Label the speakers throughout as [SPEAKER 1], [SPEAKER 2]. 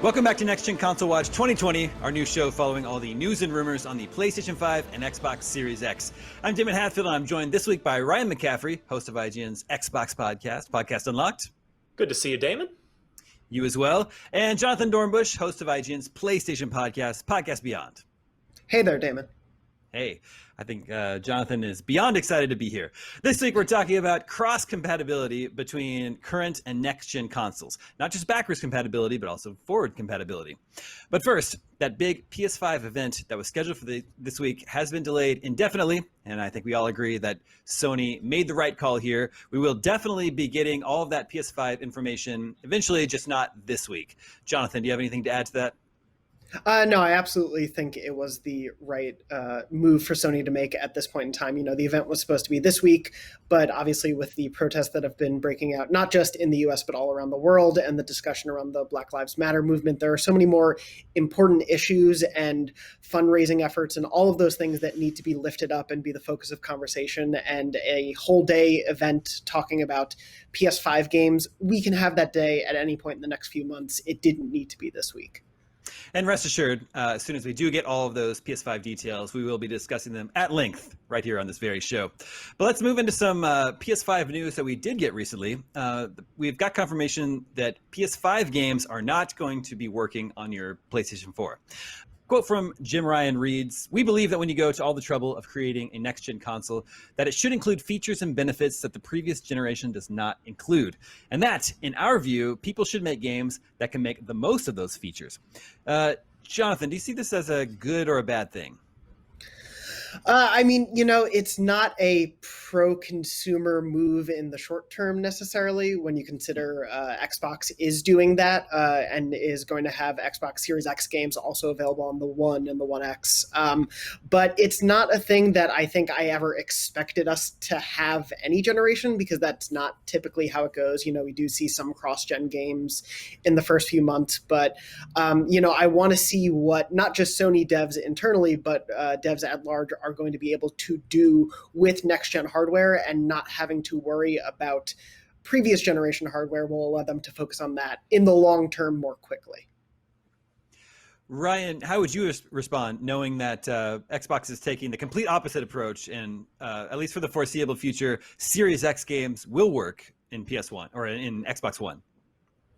[SPEAKER 1] Welcome back to Next Gen Console Watch 2020, our new show following all the news and rumors on the PlayStation 5 and Xbox Series X. I'm Damon Hatfield, and I'm joined this week by Ryan McCaffrey, host of IGN's Xbox Podcast Unlocked.
[SPEAKER 2] Good to see you, Damon.
[SPEAKER 1] You as well. And Jonathan Dornbush, host of IGN's PlayStation Podcast Beyond.
[SPEAKER 3] Hey there, Damon.
[SPEAKER 1] Hey, I think Jonathan is beyond excited to be here. This week, we're talking about cross-compatibility between current and next-gen consoles. Not just backwards compatibility, but also forward compatibility. But first, that big PS5 event that was scheduled for this week has been delayed indefinitely, and I think we all agree that Sony made the right call here. We will definitely be getting all of that PS5 information eventually, just not this week. Jonathan, do you have anything to add to that?
[SPEAKER 3] No, I absolutely think it was the right move for Sony to make at this point in time. You know, the event was supposed to be this week, but obviously with the protests that have been breaking out, not just in the US, but all around the world, and the discussion around the Black Lives Matter movement, there are so many more important issues and fundraising efforts and all of those things that need to be lifted up and be the focus of conversation. And a whole day event talking about PS5 games, we can have that day at any point in the next few months. It didn't need to be this week.
[SPEAKER 1] And rest assured, as soon as we do get all of those PS5 details, we will be discussing them at length right here on this very show. But let's move into some PS5 news that we did get recently. We've got confirmation that PS5 games are not going to be working on your PlayStation 4. Quote from Jim Ryan reads, "We believe that when you go to all the trouble of creating a next-gen console, that it should include features and benefits that the previous generation does not include. And that, in our view, people should make games that can make the most of those features." Jonathan, do you see this as a good or a bad thing?
[SPEAKER 3] I mean, you know, it's not a pro-consumer move in the short term necessarily when you consider Xbox is doing that and is going to have Xbox Series X games also available on the One and the One X. But it's not a thing that I think I ever expected us to have any generation, because that's not typically how it goes. You know, we do see some cross-gen games in the first few months, but, you know, I want to see what not just Sony devs internally, but devs at large are going to be able to do with next-gen hardware, and not having to worry about previous generation hardware will allow them to focus on that in the long term more quickly.
[SPEAKER 1] Ryan, how would you respond knowing that Xbox is taking the complete opposite approach, and at least for the foreseeable future, Series X games will work in PS1 or in Xbox One?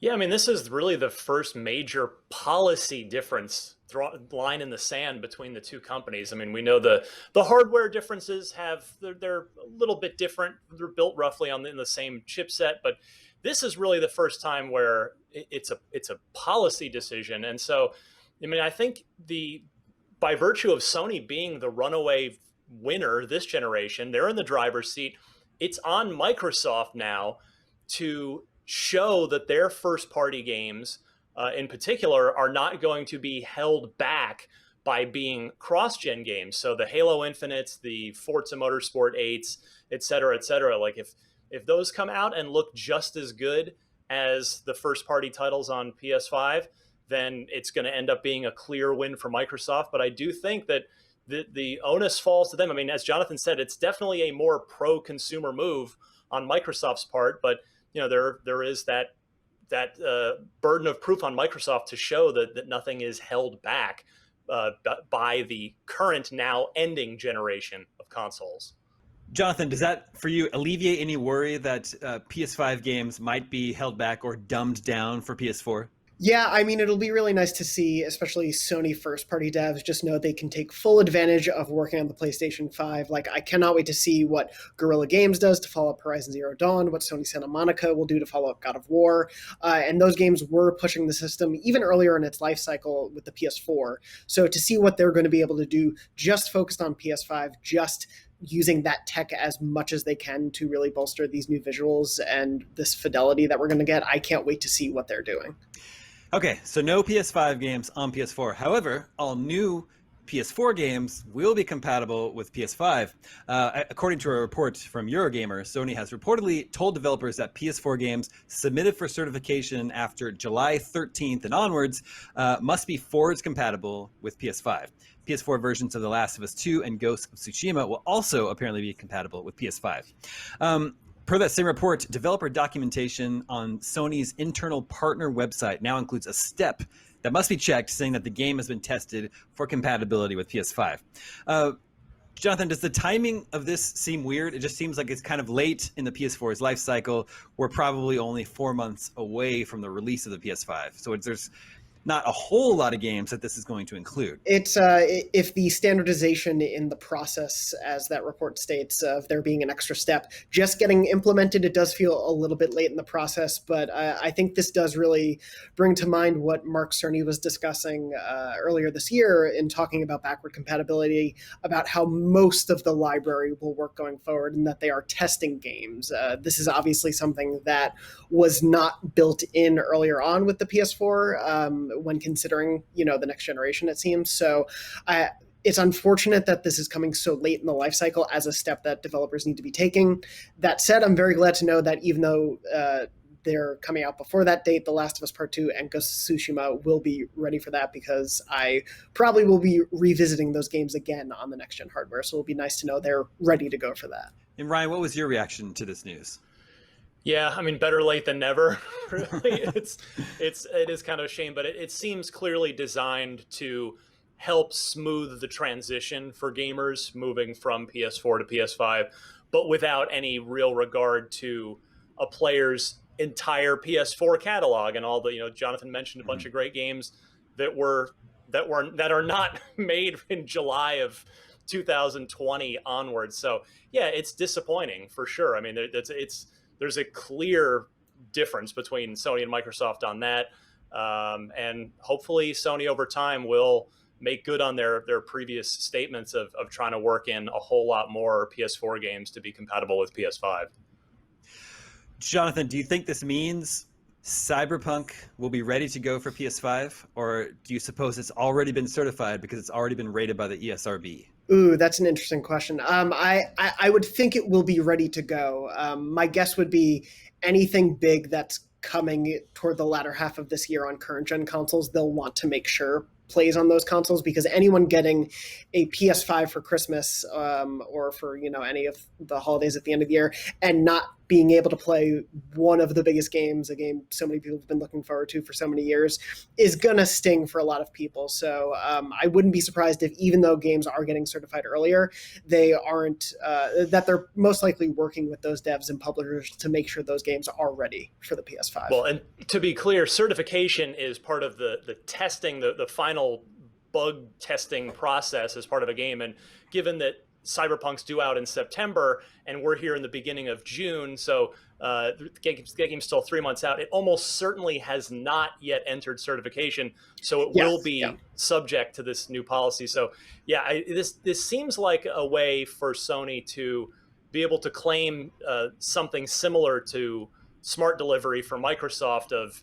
[SPEAKER 2] Yeah, I mean, this is really the first major policy difference, line in the sand between the two companies. I mean, we know the hardware differences they're a little bit different. They're built roughly in the same chipset, but this is really the first time where it's a policy decision. And so, I mean, I think by virtue of Sony being the runaway winner this generation, they're in the driver's seat. It's on Microsoft now to show that their first-party games, in particular, are not going to be held back by being cross-gen games. So the Halo Infinites, the Forza Motorsport 8s, et cetera, like if those come out and look just as good as the first-party titles on PS5, then it's going to end up being a clear win for Microsoft. But I do think that the onus falls to them. I mean, as Jonathan said, it's definitely a more pro-consumer move on Microsoft's part, but you know, there is that burden of proof on Microsoft to show that nothing is held back by the current, now ending generation of consoles.
[SPEAKER 1] Jonathan, does that, for you, alleviate any worry that PS5 games might be held back or dumbed down for PS4?
[SPEAKER 3] Yeah, I mean, it'll be really nice to see, especially Sony first-party devs, just know they can take full advantage of working on the PlayStation 5. Like, I cannot wait to see what Guerrilla Games does to follow up Horizon Zero Dawn, what Sony Santa Monica will do to follow up God of War. And those games were pushing the system even earlier in its life cycle with the PS4. So to see what they're going to be able to do just focused on PS5, just using that tech as much as they can to really bolster these new visuals and this fidelity that we're going to get, I can't wait to see what they're doing.
[SPEAKER 1] Okay, so no PS5 games on PS4. However, all new PS4 games will be compatible with PS5. According to a report from Eurogamer, Sony has reportedly told developers that PS4 games submitted for certification after July 13th and onwards must be forwards compatible with PS5. PS4 versions of The Last of Us 2 and Ghost of Tsushima will also apparently be compatible with PS5. Per that same report, developer documentation on Sony's internal partner website now includes a step that must be checked, saying that the game has been tested for compatibility with PS5. Jonathan, does the timing of this seem weird? It just seems like it's kind of late in the PS4's life cycle. We're probably only 4 months away from the release of the PS5. So there's not a whole lot of games that this is going to include.
[SPEAKER 3] It's if the standardization in the process, as that report states, of there being an extra step just getting implemented, it does feel a little bit late in the process. But I think this does really bring to mind what Mark Cerny was discussing earlier this year in talking about backward compatibility, about how most of the library will work going forward and that they are testing games. This is obviously something that was not built in earlier on with the PS4. When considering, the next generation, it seems. So it's unfortunate that this is coming so late in the life cycle as a step that developers need to be taking. That said, I'm very glad to know that even though they're coming out before that date, The Last of Us Part 2 and Ghost of Tsushima will be ready for that, because I probably will be revisiting those games again on the next-gen hardware. So it'll be nice to know they're ready to go for that.
[SPEAKER 1] And Ryan, what was your reaction to this news?
[SPEAKER 2] Yeah, I mean, better late than never. Really, it is kind of a shame, but it seems clearly designed to help smooth the transition for gamers moving from PS4 to PS5, but without any real regard to a player's entire PS4 catalog and all the. Jonathan mentioned a bunch of great games that are not made in July of 2020 onwards. So yeah, it's disappointing for sure. I mean, there's a clear difference between Sony and Microsoft on that. And hopefully Sony over time will make good on their previous statements of trying to work in a whole lot more PS4 games to be compatible with PS5.
[SPEAKER 1] Jonathan, do you think this means Cyberpunk will be ready to go for PS5? Or do you suppose it's already been certified because it's already been rated by the ESRB?
[SPEAKER 3] Ooh, that's an interesting question. I would think it will be ready to go. My guess would be anything big that's coming toward the latter half of this year on current gen consoles, they'll want to make sure plays on those consoles, because anyone getting a PS5 for Christmas or for any of the holidays at the end of the year and not being able to play one of the biggest games, a game so many people have been looking forward to for so many years, is gonna sting for a lot of people. So I wouldn't be surprised if, even though games are getting certified earlier, they aren't that they're most likely working with those devs and publishers to make sure those games are ready for the PS5.
[SPEAKER 2] Well, and to be clear, certification is part of the testing, the final bug testing process as part of a game. And given that Cyberpunk's due out in September and we're here in the beginning of June, so the game's still 3 months out, it almost certainly has not yet entered certification, so it will be subject to this new policy. So yeah, this seems like a way for Sony to be able to claim something similar to smart delivery for Microsoft of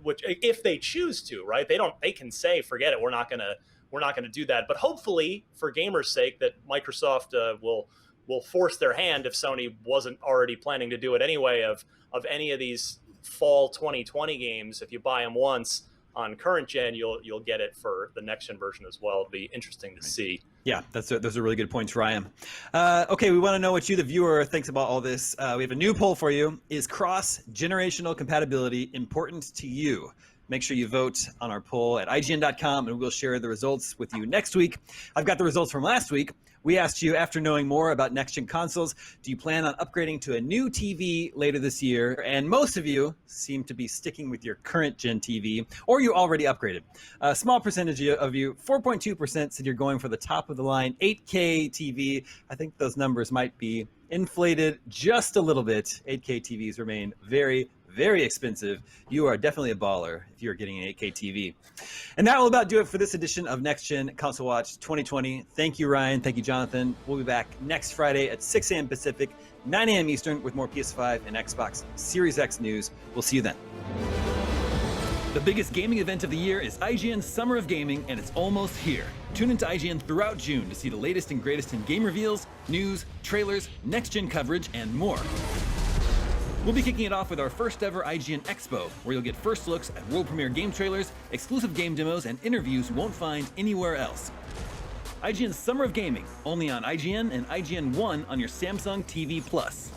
[SPEAKER 2] which, if they choose to, right? They can say, forget it, we're not gonna do that. But hopefully, for gamers' sake, that Microsoft will force their hand, if Sony wasn't already planning to do it anyway, of any of these fall 2020 games. If you buy them once on current gen, you'll get it for the next gen version as well. It'll be interesting to see.
[SPEAKER 1] Yeah, those are really good points, Ryan. Okay, we want to know what you, the viewer, thinks about all this. We have a new poll for you. Is cross-generational compatibility important to you? Make sure you vote on our poll at IGN.com, and we'll share the results with you next week. I've got the results from last week. We asked you, after knowing more about next-gen consoles, do you plan on upgrading to a new TV later this year? And most of you seem to be sticking with your current-gen TV, or you already upgraded. A small percentage of you, 4.2%, said you're going for the top-of-the-line 8K TV. I think those numbers might be inflated just a little bit. 8K TVs remain very, very expensive. You are definitely a baller if you're getting an 8K TV. And that will about do it for this edition of Next Gen Console Watch 2020. Thank you, Ryan. Thank you, Jonathan. We'll be back next Friday at 6 a.m. Pacific, 9 a.m. Eastern with more PS5 and Xbox Series X news. We'll see you then. The biggest gaming event of the year is IGN's Summer of Gaming, and it's almost here. Tune into IGN throughout June to see the latest and greatest in game reveals, news, trailers, next-gen coverage, and more. We'll be kicking it off with our first ever IGN Expo, where you'll get first looks at world premiere game trailers, exclusive game demos, and interviews you won't find anywhere else. IGN's Summer of Gaming, only on IGN and IGN One on your Samsung TV Plus.